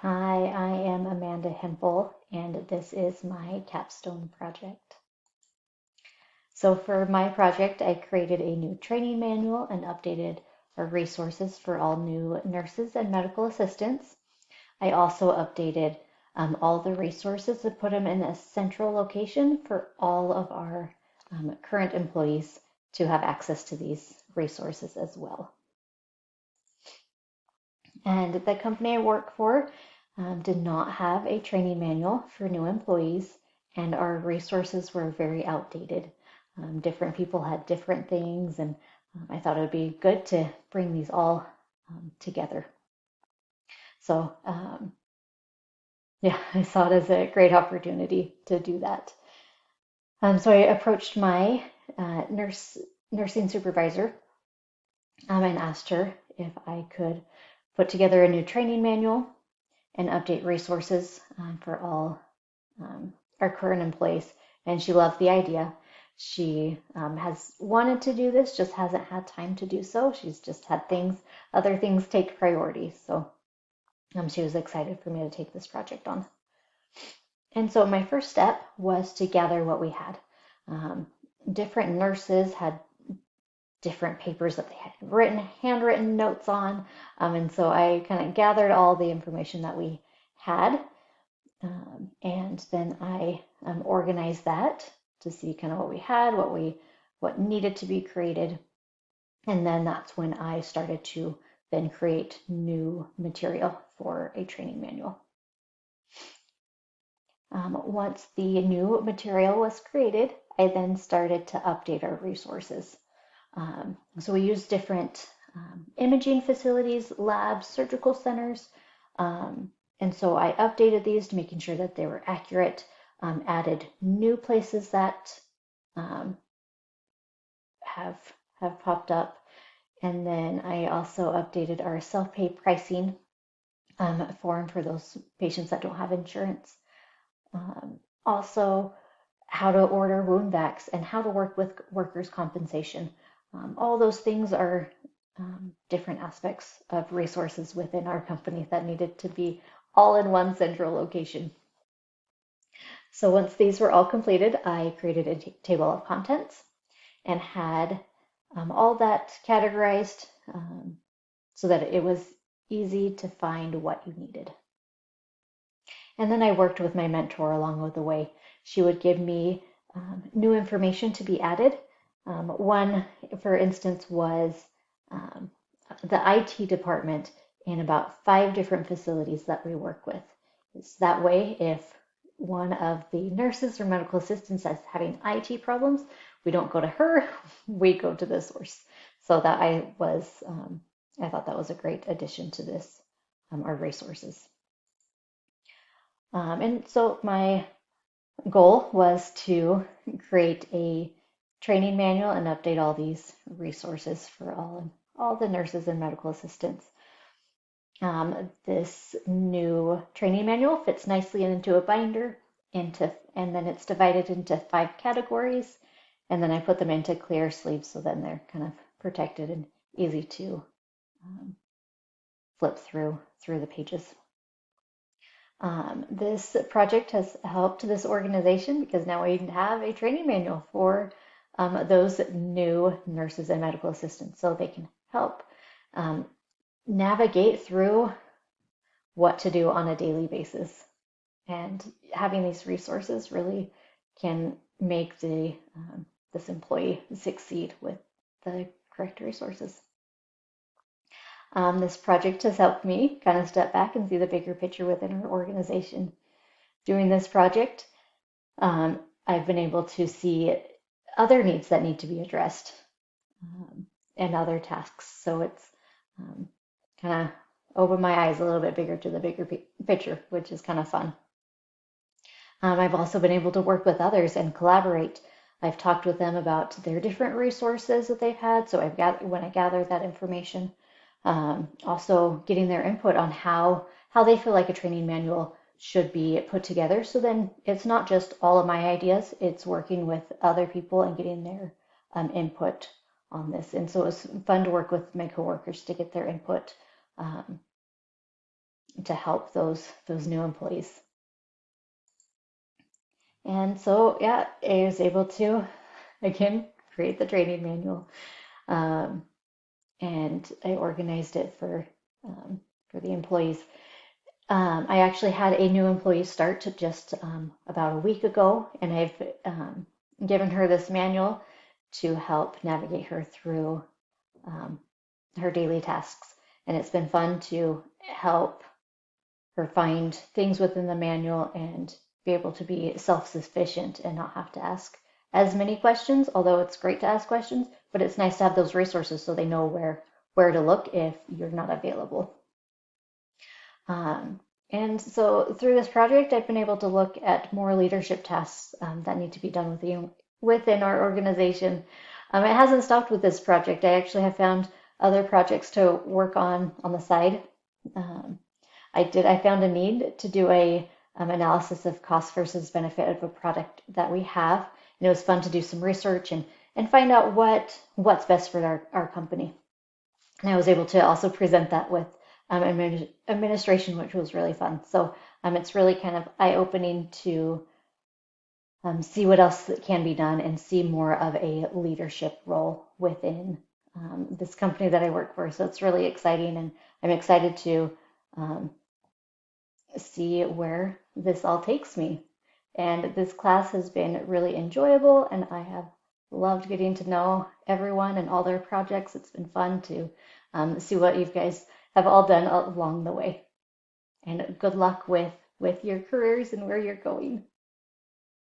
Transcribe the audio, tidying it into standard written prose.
Hi, I am Amanda Hempel, and this is my capstone project. So, for my project, I created a new training manual and updated our resources for all new nurses and medical assistants. I also updated all the resources to put them in a central location for all of our current employees to have access to these resources as well. And the company I work for did not have a training manual for new employees, and our resources were very outdated. Different people had different things, and I thought it would be good to bring these all together. So, yeah, I saw it as a great opportunity to do that. So I approached my nursing supervisor and asked her if I could put together a new training manual and update resources for all our current employees. And she loved the idea. She has wanted to do this, just hasn't had time to do so. She's just had other things take priority. So she was excited for me to take this project on. And so my first step was to gather what we had. Um, Different nurses had different papers that they had handwritten notes on. And so I kind of gathered all the information that we had. And then I organized that to see kind of what we had, what needed to be created. And then that's when I started to then create new material for a training manual. Once the new material was created, I then started to update our resources. So we use different imaging facilities, labs, surgical centers. And so I updated these to making sure that they were accurate, added new places that um, have have popped up. And then I also updated our self-pay pricing form for those patients that don't have insurance. Also, how to order wound vacs and how to work with workers' compensation. All those things are different aspects of resources within our company that needed to be all in one central location. So once these were all completed, I created a table of contents and had all that categorized so that it was easy to find what you needed. And then I worked with my mentor along with the way. She would give me new information to be added. One, for instance, was um, the IT department in about 5 different facilities that we work with. It's that way, if one of the nurses or medical assistants is having IT problems, we don't go to her, we go to the source. So that I thought that was a great addition to this, our resources. And so my goal was to create a training manual and update all these resources for all the nurses and medical assistants. This new training manual fits nicely into a binder, and then it's divided into 5 categories, and then I put them into clear sleeves so then they're kind of protected and easy to flip through the pages. This project has helped this organization because now we have a training manual for those new nurses and medical assistants so they can help um, navigate through what to do on a daily basis. And having these resources really can make this employee succeed with the correct resources. This project has helped me kind of step back and see the bigger picture within our organization. Doing this project, I've been able to see other needs that need to be addressed and other tasks. So it's kind of opened my eyes a little bit bigger to the bigger picture, which is kind of fun. I've also been able to work with others and collaborate. I've talked with them about their different resources that they've had. So when I gather that information, also getting their input on how they feel like a training manual should be put together. So then it's not just all of my ideas, it's working with other people and getting their input on this. And so it was fun to work with my coworkers to get their input to help those new employees. And so, yeah, I was able to again create the training manual, um, and I organized it for the employees. I actually had a new employee start just about a week ago, and I've given her this manual to help navigate her through um, her daily tasks. And it's been fun to help her find things within the manual and be able to be self-sufficient and not have to ask as many questions, although it's great to ask questions, but it's nice to have those resources so they know where to look if you're not available. Um, and so through this project, I've been able to look at more leadership tasks that need to be done within our organization. It hasn't stopped with this project. I actually have found other projects to work on the side. Um, I found a need to do a analysis of cost versus benefit of a product that we have, and it was fun to do some research and find out what's best for our company. And I was able to also present that with administration, which was really fun. So it's really kind of eye-opening to see what else can be done and see more of a leadership role within this company that I work for. So it's really exciting, and I'm excited to um, see where this all takes me. And this class has been really enjoyable, and I have loved getting to know everyone and all their projects. It's been fun to see what you guys have all done along the way. And good luck with your careers and where you're going.